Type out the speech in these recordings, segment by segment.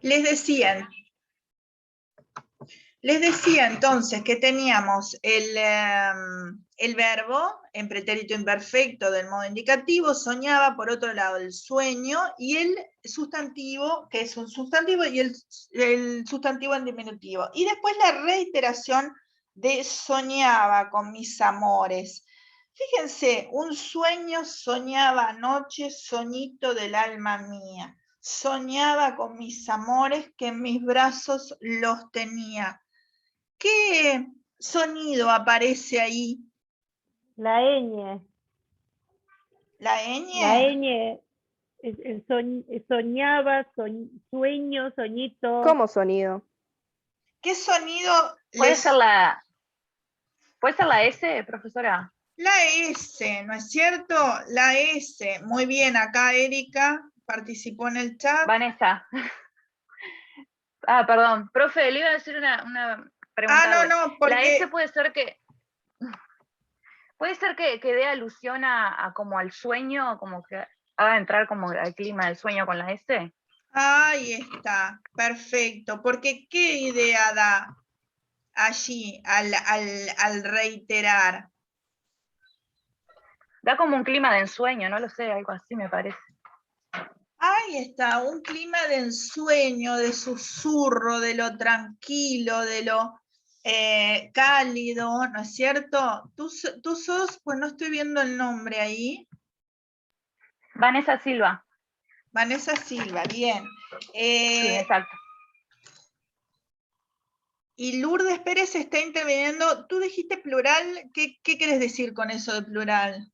Les decía entonces que teníamos el verbo en pretérito imperfecto del modo indicativo, soñaba, por otro lado el sueño, y el sustantivo, que es un sustantivo, y el sustantivo en diminutivo. Y después la reiteración de soñaba con mis amores. Fíjense, un sueño soñaba anoche, soñito del alma mía. Soñaba con mis amores que en mis brazos los tenía. ¿Qué sonido aparece ahí? La ñ. ¿La ñ? La ñ. Soñaba, sueño, soñito. ¿Cómo sonido? ¿Qué sonido? ¿Puede ser la S, profesora? La S, ¿no es cierto? La S. Muy bien, acá Erika participó en el chat. Vanessa. Perdón. Profe, le iba a decir una pregunta. No, porque... La S puede ser que... que dé alusión a como al sueño, como que haga entrar como al clima del sueño con la S. Ahí está, perfecto. Porque ¿qué idea da allí al reiterar? Da como un clima de ensueño, no lo sé, algo así me parece. Ahí está, un clima de ensueño, de susurro, de lo tranquilo, de lo cálido, ¿no es cierto? ¿Tú sos, pues no estoy viendo el nombre ahí. Vanessa Silva. Vanessa Silva, bien. Sí, exacto. Y Lourdes Pérez está interviniendo. Tú dijiste plural, ¿qué querés decir con eso de plural?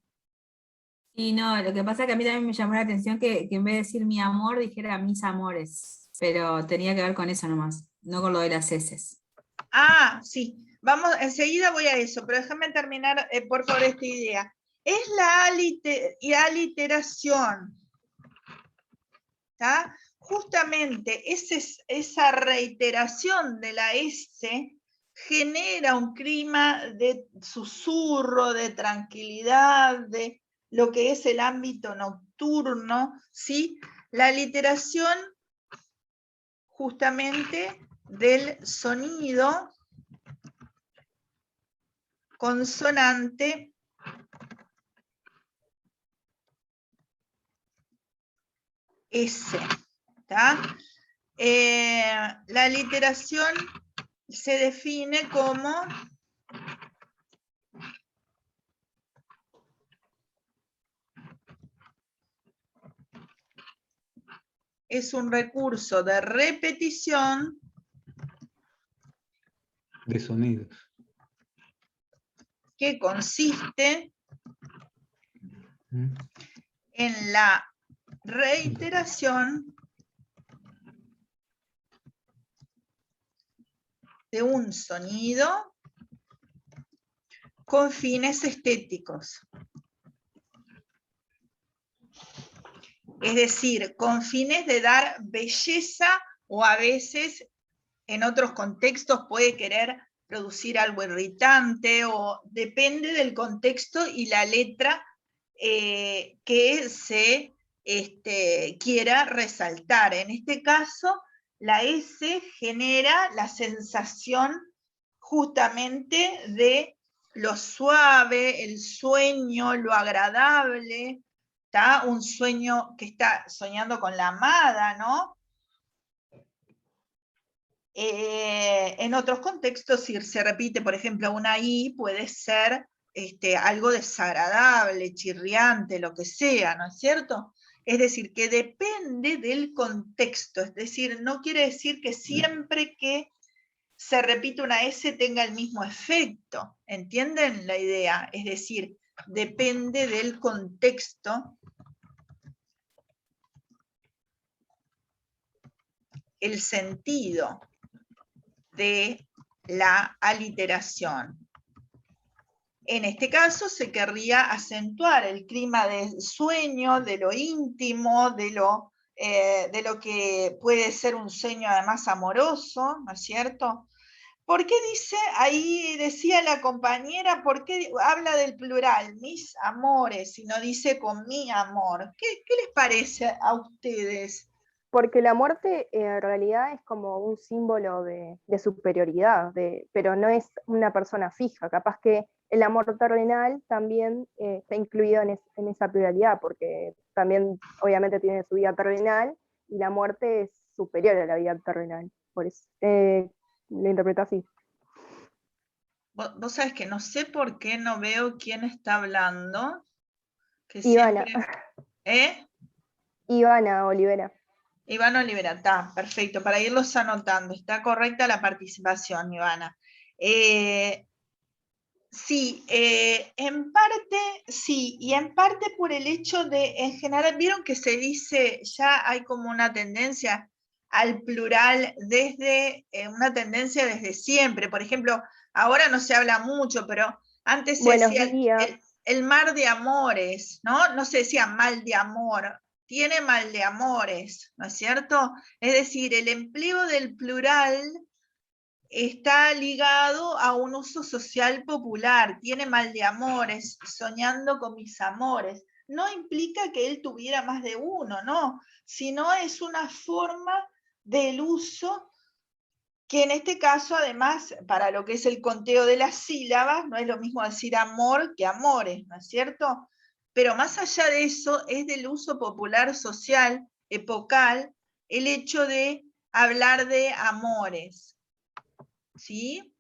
Sí, no, lo que pasa es que a mí también me llamó la atención que en vez de decir mi amor, dijera mis amores, pero tenía que ver con eso nomás, no con lo de las heces. Sí, vamos, enseguida voy a eso, pero déjame terminar, por favor, esta idea. Es la aliteración, ¿tá? Justamente esa reiteración de la S genera un clima de susurro, de tranquilidad, de lo que es el ámbito nocturno, ¿sí? La aliteración justamente del sonido consonante S. La aliteración se define como es un recurso de repetición de sonidos que consiste en la reiteración de un sonido con fines estéticos. Es decir, con fines de dar belleza, o a veces en otros contextos puede querer producir algo irritante, o depende del contexto y la letra que se quiera resaltar. En este caso, la S genera la sensación justamente de lo suave, el sueño, lo agradable, ¿tá? Un sueño que está soñando con la amada, ¿no? En otros contextos, si se repite, por ejemplo, una I, puede ser algo desagradable, chirriante, lo que sea, ¿no es cierto? Es decir, que depende del contexto, es decir, no quiere decir que siempre que se repite una S tenga el mismo efecto, ¿entienden la idea? Es decir, depende del contexto el sentido de la aliteración. En este caso se querría acentuar el clima de sueño, de lo íntimo, de lo que puede ser un sueño además amoroso, ¿no es cierto? ¿Por qué dice, ahí decía la compañera, por qué habla del plural, mis amores, y no dice con mi amor? ¿Qué les parece a ustedes? Porque la muerte en realidad es como un símbolo de superioridad, pero no es una persona fija. Capaz que el amor terrenal también está incluido en esa pluralidad, porque también obviamente tiene su vida terrenal y la muerte es superior a la vida terrenal. Por eso lo interpreto así. Vos sabés que no sé por qué no veo quién está hablando. Que Ivana, siempre... ¿Eh? Ivana Olivera. Ivana Olivera, está, perfecto, para irlos anotando. Está correcta la participación, Ivana. Sí, en parte sí, y en parte por el hecho de, en general, vieron que se dice, ya hay como una tendencia al plural desde, una tendencia desde siempre. Por ejemplo, ahora no se habla mucho, pero antes se Buenos decía días. el mar de amores, ¿no? No se decía mal de amor, tiene mal de amores, ¿no es cierto? Es decir, el empleo del plural está ligado a un uso social popular, tiene mal de amores, soñando con mis amores. No implica que él tuviera más de uno, no, sino es una forma del uso que en este caso, además, para lo que es el conteo de las sílabas, no es lo mismo decir amor que amores, ¿no es cierto? Pero más allá de eso, es del uso popular social, epocal, el hecho de hablar de amores. ¿Sí?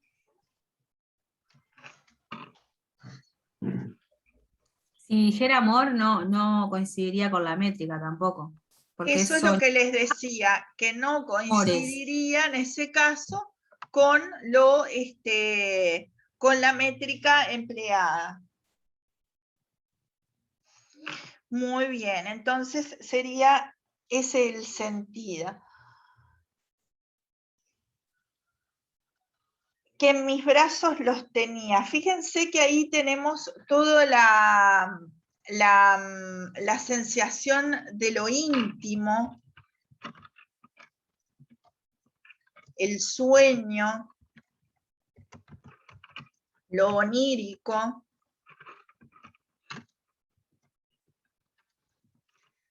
Si dijera amor, no coincidiría con la métrica tampoco, porque Eso es lo son que les decía, que no amores. coincidiría en ese caso con lo, con la métrica empleada. Muy bien, entonces sería ese el sentido. Que en mis brazos los tenía. Fíjense que ahí tenemos toda la sensación de lo íntimo, el sueño, lo onírico.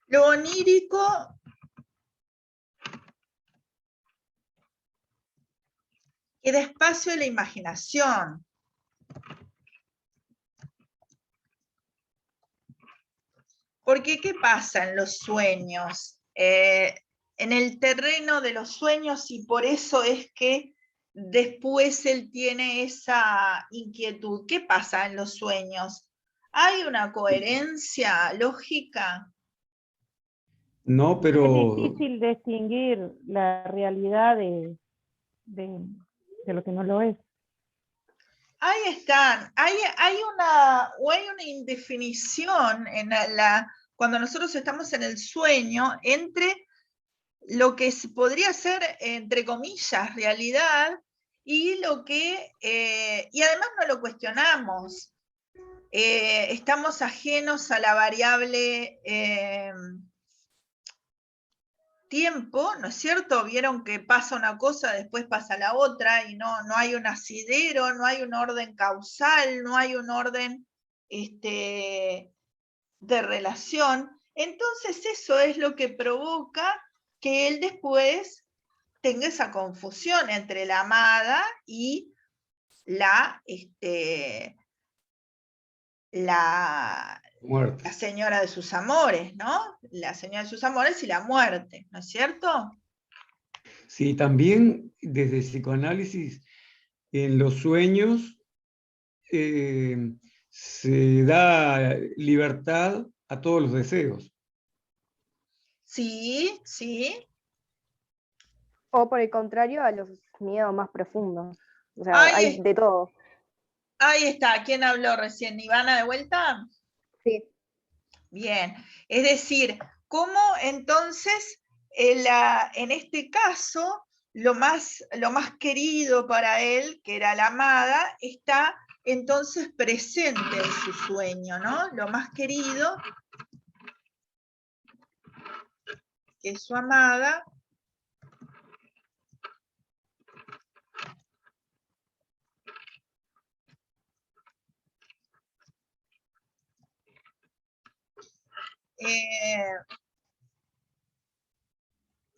Lo onírico que da espacio a la imaginación. Porque, ¿qué pasa en los sueños? En el terreno de los sueños, y por eso es que después él tiene esa inquietud. ¿Qué pasa en los sueños? ¿Hay una coherencia lógica? Es No, pero difícil distinguir la realidad de lo que no lo es. Ahí están. Hay una indefinición cuando nosotros estamos en el sueño entre lo que podría ser, entre comillas, realidad y lo que, y además no lo cuestionamos. Estamos ajenos a la variable tiempo, ¿no es cierto? Vieron que pasa una cosa, después pasa la otra, y no hay un asidero, no hay un orden causal, no hay un orden de relación. Entonces eso es lo que provoca que él después tenga esa confusión entre la amada y la, la muerte. señora de sus amores, ¿no? La señora de sus amores y la muerte, ¿no es cierto? Sí, también desde el psicoanálisis, en los sueños se da libertad a todos los deseos. Sí, sí. O por el contrario, a los miedos más profundos. O sea, Ahí, hay de todo. ahí está. ¿Quién habló recién? ¿Ivana de vuelta? Sí. Bien. Es decir, ¿cómo entonces en este caso lo más querido para él, que era la amada, está entonces presente en su sueño, ¿no? Lo más querido, que es su amada,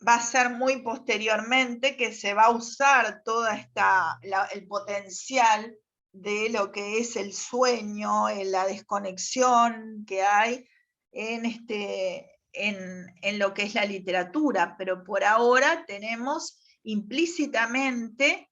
va a ser muy posteriormente que se va a usar toda el potencial de lo que es el sueño, la desconexión que hay en lo que es la literatura, pero por ahora tenemos implícitamente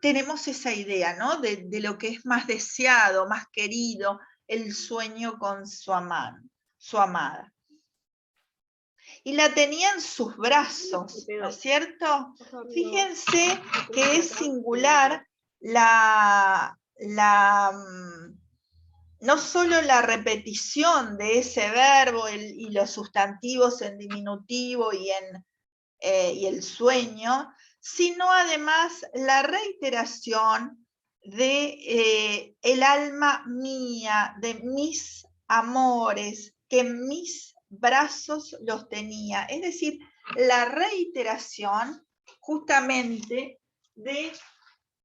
tenemos esa idea, ¿no? De lo que es más deseado, más querido, el sueño con su amada. Y la tenía en sus brazos, ¿no es cierto? Fíjense que es singular no solo la repetición de ese verbo y los sustantivos en diminutivo y el sueño, sino además la reiteración de el alma mía, de mis amores, que en mis brazos los tenía. Es decir, la reiteración justamente de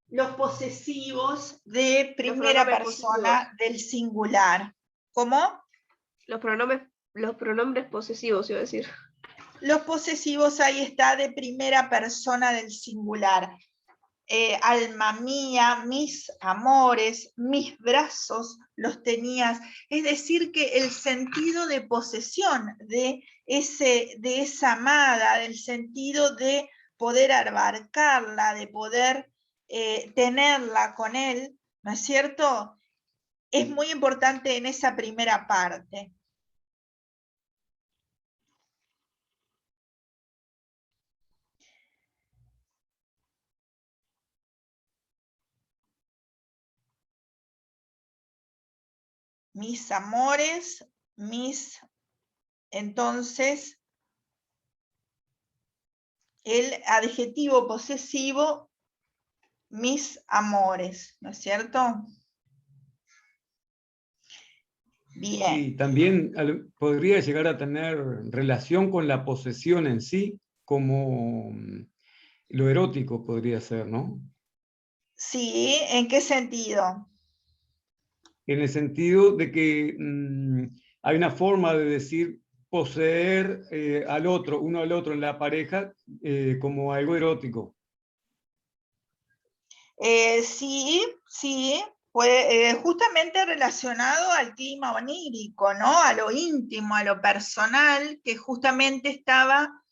los posesivos de primera persona del singular. ¿Cómo? Los pronombres posesivos, iba a decir. Los posesivos, ahí está, de primera persona del singular. Alma mía, mis amores, mis brazos los tenías. Es decir, que el sentido de posesión de esa amada, del sentido de poder abarcarla, de poder tenerla con él, ¿no es cierto? Es muy importante en esa primera parte. Mis amores, entonces, el adjetivo posesivo, mis amores, ¿no es cierto? Bien. Y también podría llegar a tener relación con la posesión en sí, como lo erótico podría ser, ¿no? Sí, ¿en qué sentido? En el sentido de que hay una forma de decir poseer al otro, uno al otro en la pareja, como algo erótico. Sí, justamente relacionado al clima onírico, ¿no? A lo íntimo, a lo personal, que justamente estaba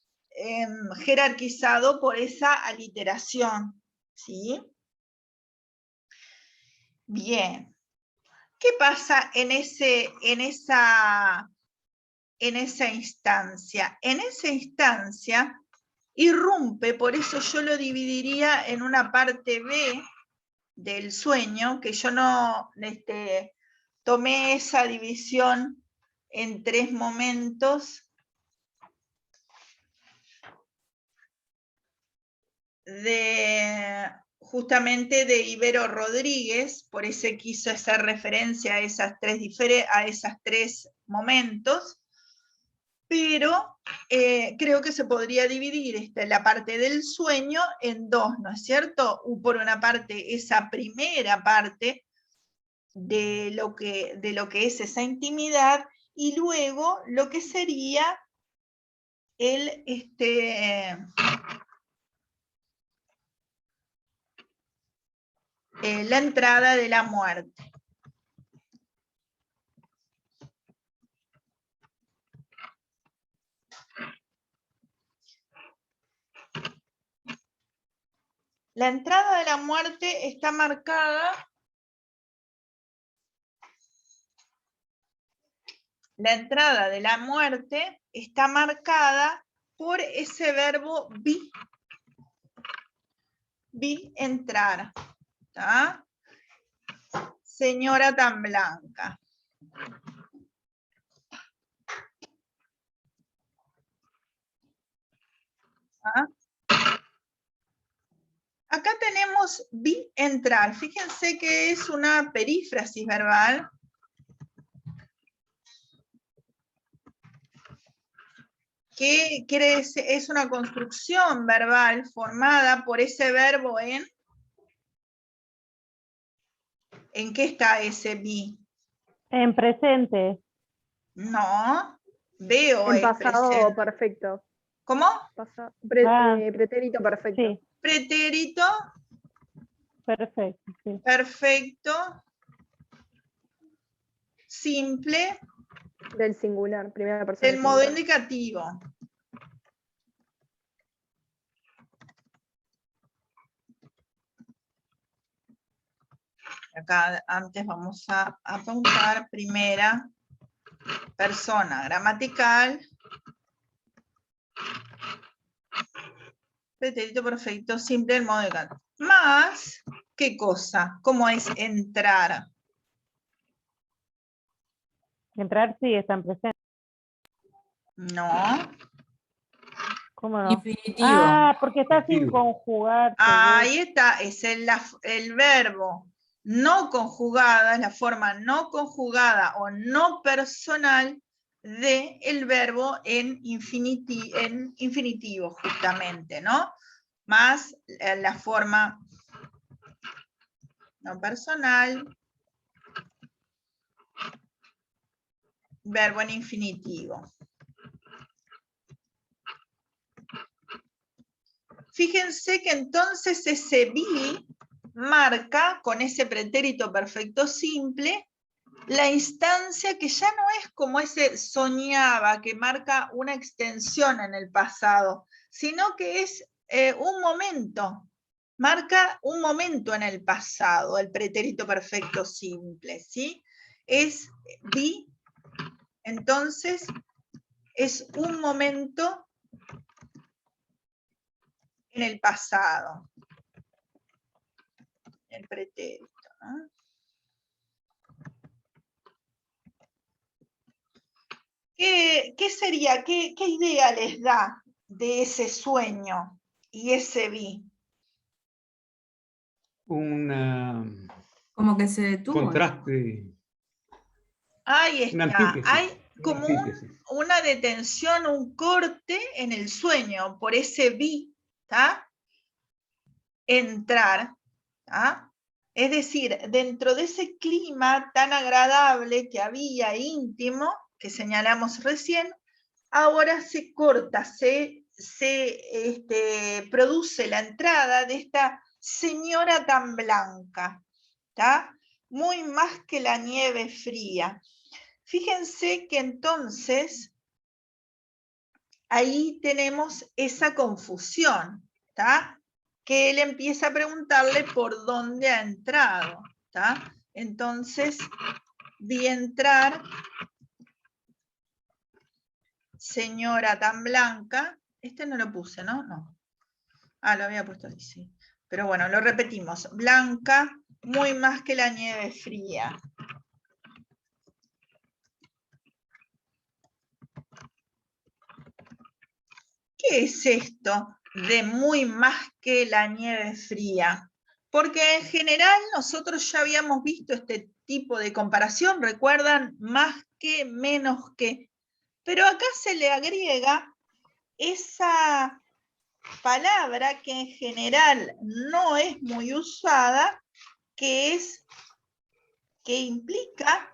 jerarquizado por esa aliteración, ¿sí? Bien. ¿Qué pasa en esa instancia? En esa instancia irrumpe, por eso yo lo dividiría en una parte B del sueño, que yo no tomé esa división en 3 momentos justamente de Ibero Rodríguez, por eso quiso hacer referencia a esas tres momentos, pero creo que se podría dividir la parte del sueño en 2, ¿no es cierto? Por una parte, esa primera parte de lo que es esa intimidad, y luego lo que sería la entrada de la muerte. La entrada de la muerte está marcada. La entrada de la muerte está marcada por ese verbo vi entrar. ¿Tá? Señora tan blanca. ¿Ah? Acá tenemos vi entrar. Fíjense que es una perífrasis verbal. Que es una construcción verbal formada por ese verbo en... ¿En qué está ese vi? En presente. No, veo En es pasado presente. perfecto. ¿Cómo? Pretérito perfecto. Sí, Pretérito perfecto, sí. perfecto simple Del singular, primera persona del modo singular. indicativo. Acá antes vamos a apuntar primera persona gramatical, pretérito perfecto simple del modo indicativo. Más, ¿qué cosa? ¿Cómo es entrar? Entrar sí están presentes. No. ¿Cómo no? Infinitivo. Ah, porque está sin Infinitivo. conjugar. Ahí está, es el verbo no conjugada, es la forma no conjugada o no personal de el verbo en infinitivo, justamente, ¿no? Más la forma no personal, verbo en infinitivo. Fíjense que entonces ese be marca con ese pretérito perfecto simple la instancia que ya no es como ese soñaba, que marca una extensión en el pasado, sino que es un momento, marca un momento en el pasado, el pretérito perfecto simple, ¿sí? Es be, entonces es un momento en el pasado, el pretérito, ¿no? ¿Qué sería, qué idea les da de ese sueño y ese vi? Un Como que se detuvo. contraste, Ahí una está, antítesis. hay como una detención, un corte en el sueño por ese vi, ¿está? Entrar, ¿tá? Es decir, dentro de ese clima tan agradable que había, íntimo, que señalamos recién, ahora se corta, se produce la entrada de esta señora tan blanca, ¿tá? Muy más que la nieve fría. Fíjense que entonces ahí tenemos esa confusión, ¿tá? Que él empieza a preguntarle por dónde ha entrado, ¿tá? Entonces, vi entrar, señora tan blanca, este no lo puse, ¿no? No. Ah, lo había puesto ahí, sí. Pero bueno, lo repetimos. Blanca, muy más que la nieve fría. ¿Qué es esto de muy más que la nieve fría? Porque en general nosotros ya habíamos visto este tipo de comparación, recuerdan, más que, menos que. Pero acá se le agrega esa palabra que en general no es muy usada, que implica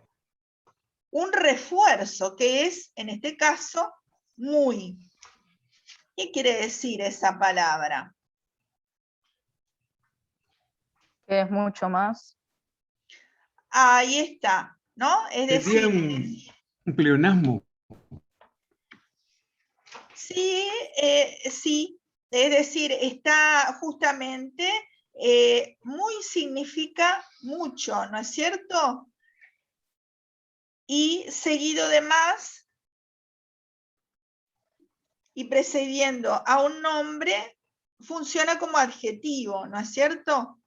un refuerzo, que es, en este caso, muy. ¿Qué quiere decir esa palabra? Que es mucho más. Ahí está, ¿no? Es Sería decir, un pleonasmo. sí, sí, es decir, está justamente, muy significa mucho, ¿no es cierto? Y seguido de más y precediendo a un nombre, funciona como adjetivo, ¿no es cierto?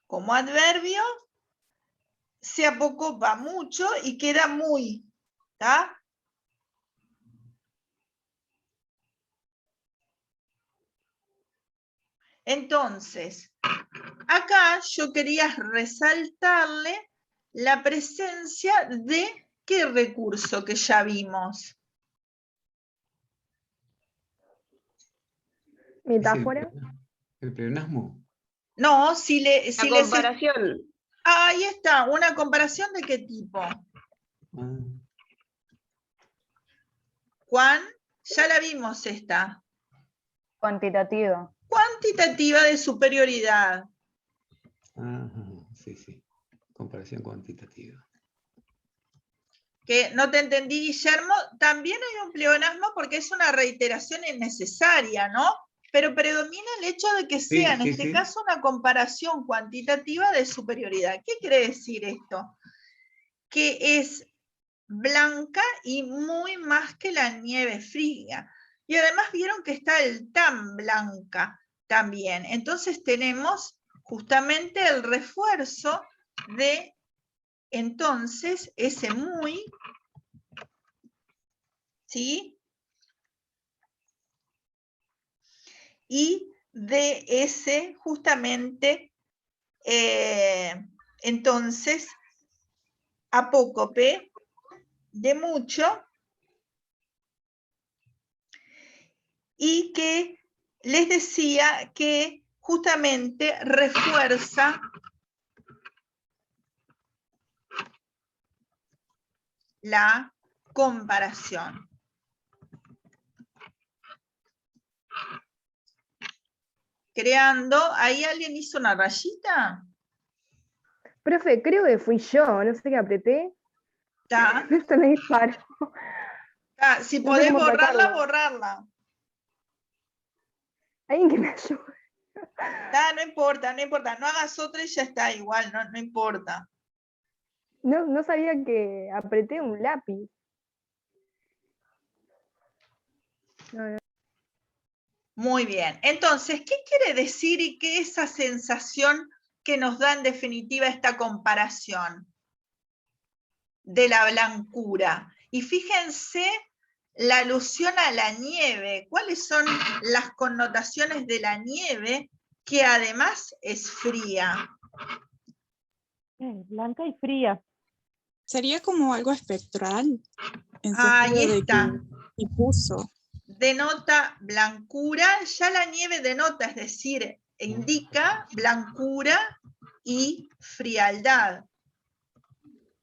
Como adverbio, se apocopa mucho y queda muy, ¿está? Entonces, acá yo quería resaltarle la presencia de qué recurso que ya vimos. Metáfora. El pleonasmo. No, si La comparación. ahí está, ¿una comparación de qué tipo? Ah, Juan, ya la vimos esta. Cuantitativa. Cuantitativa de superioridad. sí, sí. Comparación cuantitativa. Que no te entendí, Guillermo, también hay un pleonasmo porque es una reiteración innecesaria, ¿no? Pero predomina el hecho de que sea, en este caso, una comparación cuantitativa de superioridad. ¿Qué quiere decir esto? Que es blanca y muy más que la nieve fría. Y además vieron que está el tan blanca también. Entonces tenemos justamente el refuerzo de, entonces, ese muy, ¿sí? Y de ese, justamente, entonces, apócope de mucho, y que les decía que justamente refuerza la comparación. Creando, ¿ahí alguien hizo una rayita? Profe, creo que fui yo, no sé qué apreté. Está. Esto me disparó. Si No sé podés cómo borrarla, sacarlo. borrarla. Alguien que me ayude. No importa, no importa. No hagas otra y ya está igual, no importa. No sabía que apreté un lápiz. No. Muy bien. Entonces, ¿qué quiere decir y qué es esa sensación que nos da en definitiva esta comparación de la blancura? Y fíjense la alusión a la nieve. ¿Cuáles son las connotaciones de la nieve que además es fría? Blanca y fría. Sería como algo espectral, en Ahí sentido de está. que difuso. Denota blancura, ya la nieve denota, es decir, indica blancura y frialdad.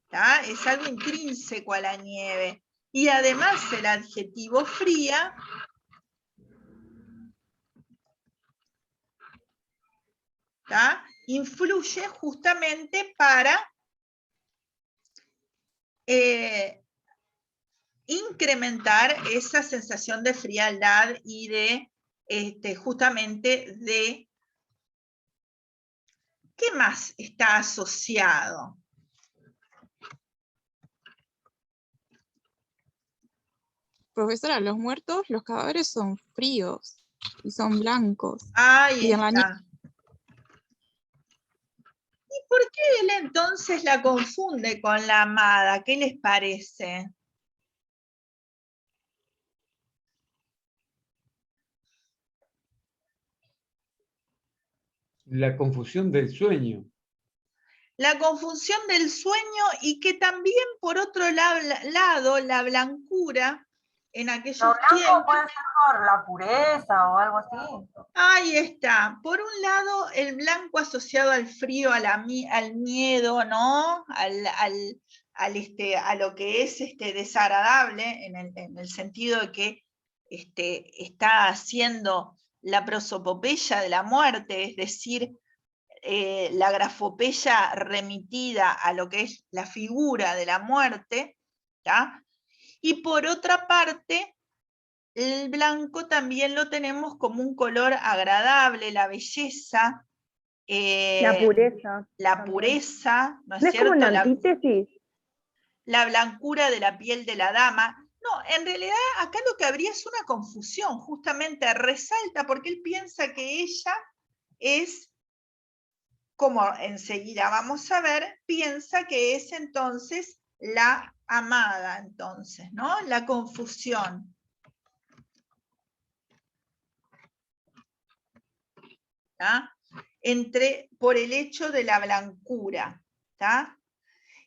¿Tá? Es algo intrínseco a la nieve. Y además el adjetivo fría ¿tá? Influye justamente para incrementar esa sensación de frialdad y de justamente de ¿qué más está asociado? Profesora, los muertos, los cadáveres son fríos y son blancos. Ahí Y en la está. ¿Y por qué él entonces la confunde con la amada? ¿Qué les parece? La confusión del sueño. La confusión del sueño y que también por otro lado la blancura en aquellos tiempos. Puede ser por la pureza o algo así. Ahí está. Por un lado, el blanco asociado al frío, al miedo, ¿no? A lo que es desagradable, en el sentido de que está haciendo la prosopopeya de la muerte, es decir, la grafopeya remitida a lo que es la figura de la muerte, ¿tá? Y por otra parte, el blanco también lo tenemos como un color agradable, la belleza, La pureza. la también. pureza, ¿no es ¿No es como cierto? una antítesis? La blancura de la piel de la dama. No, en realidad acá lo que habría es una confusión, justamente resalta porque él piensa que ella es, como enseguida vamos a ver, piensa que es entonces la amada, entonces, ¿no? La confusión. ¿Tá? Por el hecho de la blancura. ¿Tá?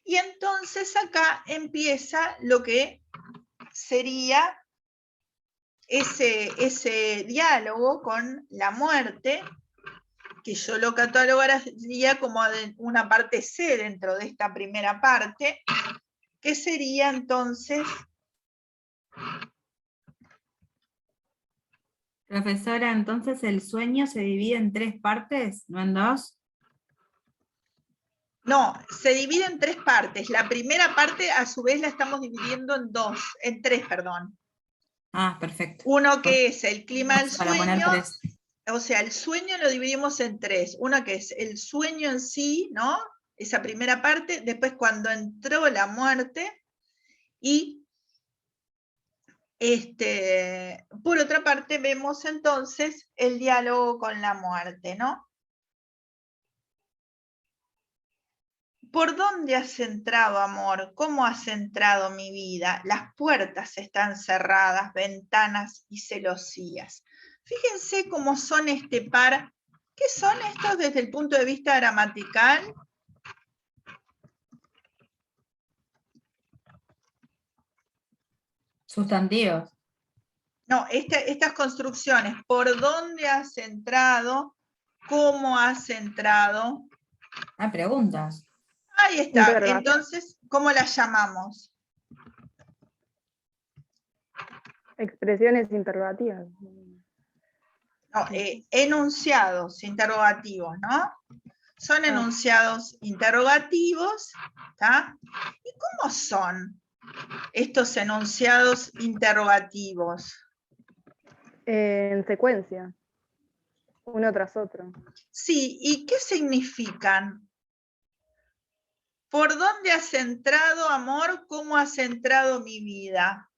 Y entonces acá empieza lo que sería ese diálogo con la muerte, que yo lo catalogaría como una parte C dentro de esta primera parte, ¿qué sería entonces? Profesora, entonces el sueño se divide en 3 partes, no en 2. No, se divide en 3 partes. La primera parte, a su vez, la estamos dividiendo en 3, perdón. Ah, perfecto. Uno que es el clima del Para poner sueño, 3. o sea, el sueño lo dividimos en 3. Uno que es el sueño en sí, ¿no? Esa primera parte, después cuando entró la muerte, y por otra parte vemos entonces el diálogo con la muerte, ¿no? ¿Por dónde has entrado, amor? ¿Cómo has entrado mi vida? Las puertas están cerradas, ventanas y celosías. Fíjense cómo son este par. ¿Qué son estos desde el punto de vista gramatical? Sustantivos. No, estas construcciones. ¿Por dónde has entrado? ¿Cómo has entrado? Ah, preguntas. Ahí está. Interrogación. Entonces, ¿cómo las llamamos? Expresiones interrogativas. No, enunciados interrogativos, ¿no? Son enunciados interrogativos, ¿está? ¿Y cómo son estos enunciados interrogativos? En secuencia, uno tras otro. Sí, ¿y qué significan? ¿Por dónde has entrado, amor? ¿Cómo has entrado mi vida?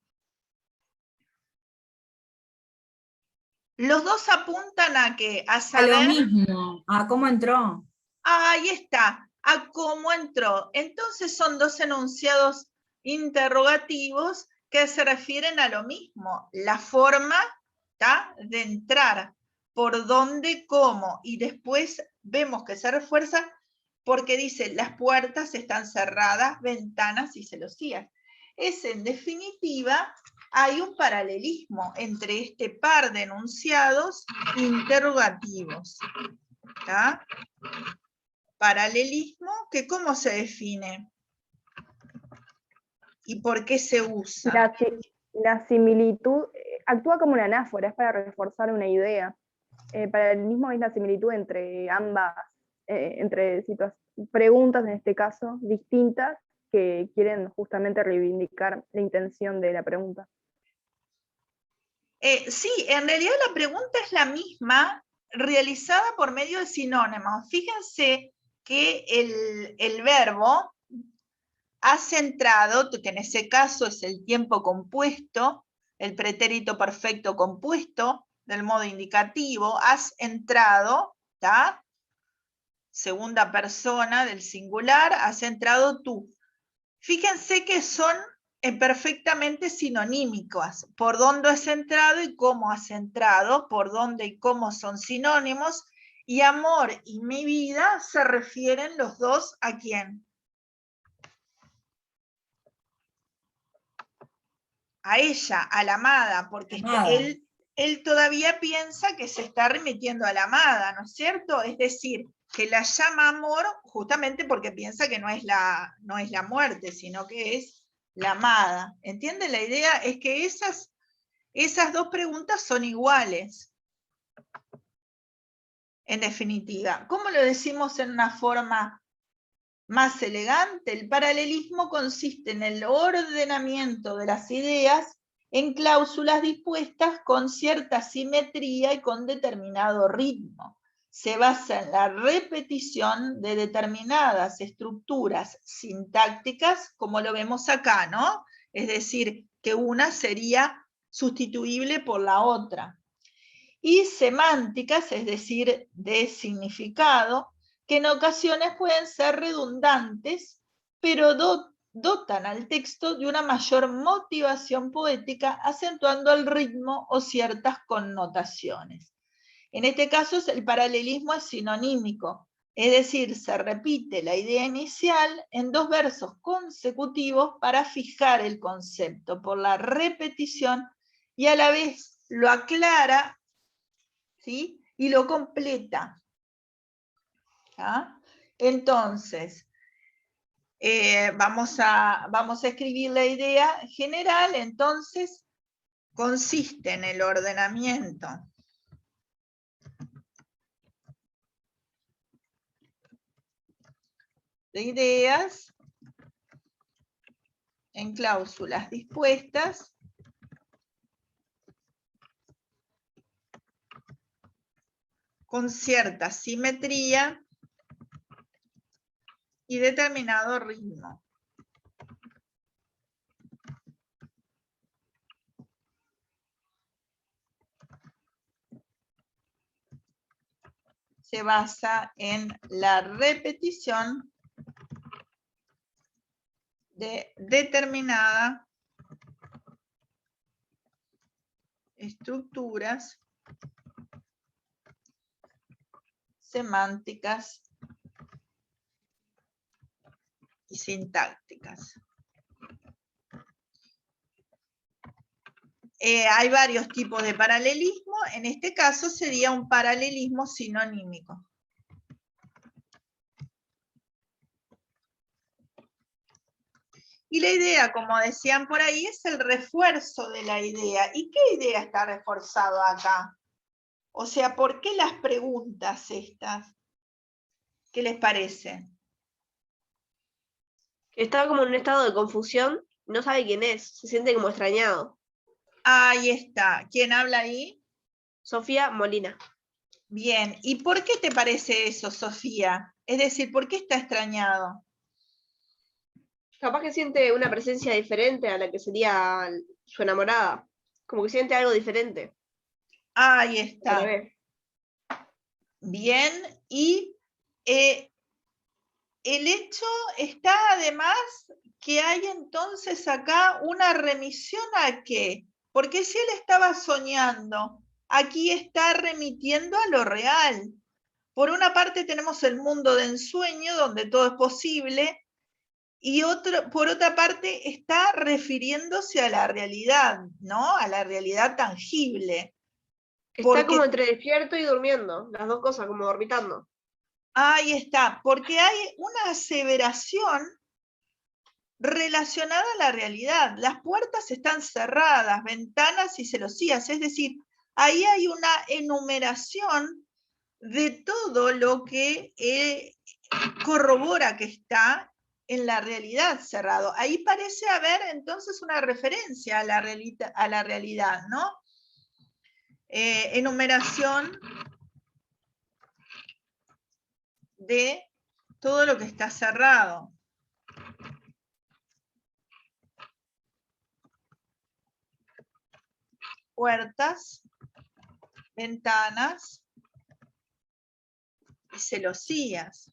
Los dos apuntan a qué? A A lo saber. mismo. ¿A cómo entró? Ahí está, a cómo entró. Entonces son dos enunciados interrogativos que se refieren a lo mismo, la forma, ¿tá?, de entrar, por dónde, cómo, y después vemos que se refuerza porque dice las puertas están cerradas, ventanas y celosías. Es en definitiva, hay un paralelismo entre este par de enunciados interrogativos, ¿tá? Paralelismo, que ¿cómo se define? ¿Y por qué se usa? La similitud actúa como una anáfora, es para reforzar una idea. Paralelismo es la similitud entre ambas, entre preguntas en este caso, distintas, que quieren justamente reivindicar la intención de la pregunta. Sí, en realidad la pregunta es la misma, realizada por medio de sinónimos. Fíjense que el verbo has entrado, que en ese caso es el tiempo compuesto, el pretérito perfecto compuesto, del modo indicativo, has entrado, ¿tá? Segunda persona del singular, has entrado tú. Fíjense que son perfectamente sinonímicas. Por dónde has entrado y cómo has entrado, por dónde y cómo son sinónimos, y amor y mi vida se refieren los dos a quién. A ella, a la amada, porque él todavía piensa que se está remitiendo a la amada, ¿no es cierto? Es decir, que la llama amor justamente porque piensa que no es la muerte, sino que es la amada. ¿Entienden? La idea es que esas dos preguntas son iguales. En definitiva, ¿cómo lo decimos en una forma más elegante? El paralelismo consiste en el ordenamiento de las ideas en cláusulas dispuestas con cierta simetría y con determinado ritmo. Se basa en la repetición de determinadas estructuras sintácticas, como lo vemos acá, ¿no? Es decir, que una sería sustituible por la otra. Y semánticas, es decir, de significado, que en ocasiones pueden ser redundantes, pero dotan al texto de una mayor motivación poética, acentuando el ritmo o ciertas connotaciones. En este caso, el paralelismo es sinonímico, es decir, se repite la idea inicial en dos versos consecutivos para fijar el concepto por la repetición y a la vez lo aclara, ¿sí?, y lo completa. ¿Ah? Entonces, Vamos a escribir la idea general. Entonces, consiste en el ordenamiento de ideas en cláusulas dispuestas con cierta simetría y determinado ritmo. Se basa en la repetición de determinadas estructuras semánticas y sintácticas. Hay varios tipos de paralelismo. En este caso sería un paralelismo sinonímico. Y la idea, como decían por ahí, es el refuerzo de la idea. ¿Y qué idea está reforzado acá? O sea, ¿por qué las preguntas estas? ¿Qué les parece? Que está como en un estado de confusión, no sabe quién es, se siente como extrañado. Ahí está. ¿Quién habla ahí? Sofía Molina. Bien. ¿Y por qué te parece eso, Sofía? Es decir, ¿por qué está extrañado? Capaz que siente una presencia diferente a la que sería su enamorada. Como que siente algo diferente. Ahí Al está. revés. Bien. Y el hecho está además que hay entonces acá una remisión a qué. Porque si él estaba soñando, aquí está remitiendo a lo real. Por una parte tenemos el mundo de ensueño, donde todo es posible, y por otra parte está refiriéndose a la realidad, ¿no? A la realidad tangible. Está como entre despierto y durmiendo, las dos cosas, como orbitando. Ahí está, porque hay una aseveración relacionada a la realidad. Las puertas están cerradas, ventanas y celosías, es decir, ahí hay una enumeración de todo lo que corrobora que está en la realidad cerrado. Ahí parece haber entonces una referencia a la realidad, ¿no? Enumeración de todo lo que está cerrado. Puertas, ventanas y celosías.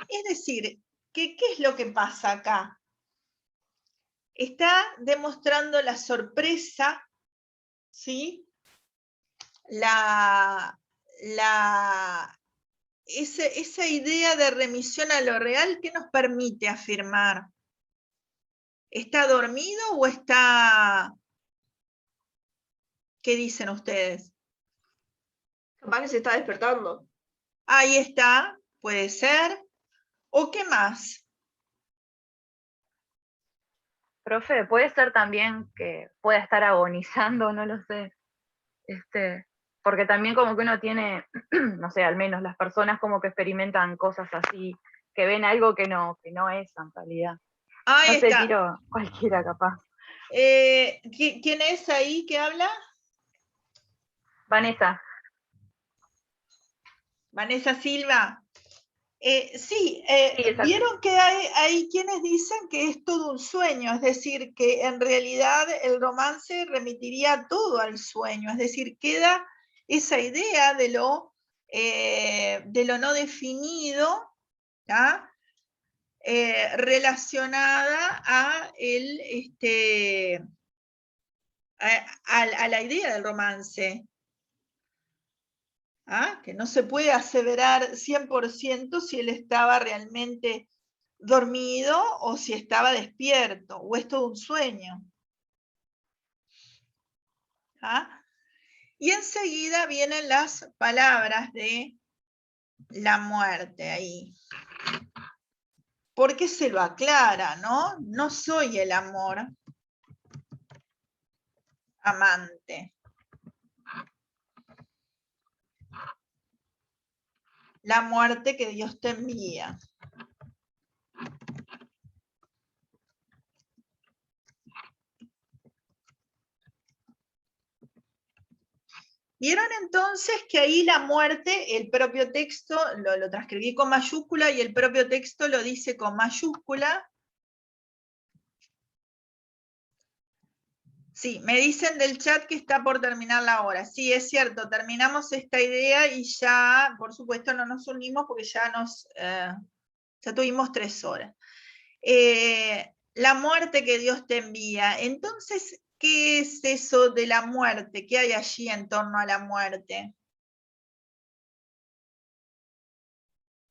Es decir, ¿qué es lo que pasa acá? Está demostrando la sorpresa, ¿sí? Esa idea de remisión a lo real, ¿qué nos permite afirmar? ¿Está dormido o está... ¿Qué dicen ustedes? Capaz que se está despertando. Ahí está, puede ser. ¿O qué más? Profe, puede ser también que pueda estar agonizando, no lo sé. Porque también como que uno tiene, no sé, al menos las personas como que experimentan cosas así, que ven algo que no es en realidad. Ahí No sé, está. tiro cualquiera capaz. ¿Quién es ahí que habla? Vanessa. Vanessa Silva. Sí, Sí, exacto. vieron que hay quienes dicen que es todo un sueño, es decir, que en realidad el romance remitiría todo al sueño, es decir, queda esa idea de lo no definido, ¿tá? Relacionada a la idea del romance. Que no se puede aseverar 100% si él estaba realmente dormido o si estaba despierto, o es todo un sueño. Y enseguida vienen las palabras de la muerte ahí? Porque se lo aclara, ¿no? No soy el amor amante. La muerte que Dios te envía. ¿Vieron entonces que ahí la muerte, el propio texto, lo transcribí con mayúscula y el propio texto lo dice con mayúscula? Sí, me dicen del chat que está por terminar la hora. Sí, es cierto, terminamos esta idea y ya, por supuesto, no nos unimos porque ya ya tuvimos 3 horas. La muerte que Dios te envía. Entonces, ¿qué es eso de la muerte? ¿Qué hay allí en torno a la muerte?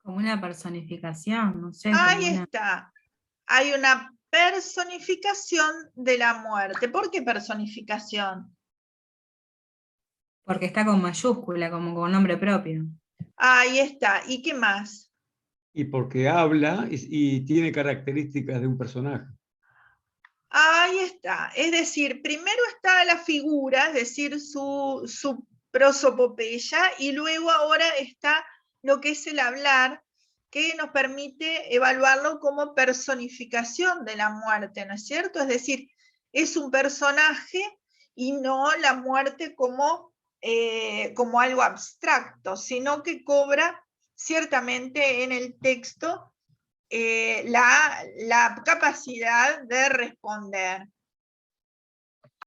Como una personificación, no sé. Ahí Como una... está. Hay una personificación de la muerte. ¿Por qué personificación? Porque está con mayúscula, como con nombre propio. Ahí está. ¿Y qué más? Y porque habla y tiene características de un personaje. Ahí está. Es decir, primero está la figura, es decir, su prosopopeya, y luego ahora está lo que es el hablar, que nos permite evaluarlo como personificación de la muerte, ¿no es cierto? Es decir, es un personaje y no la muerte como algo abstracto, sino que cobra ciertamente en el texto la capacidad de responder.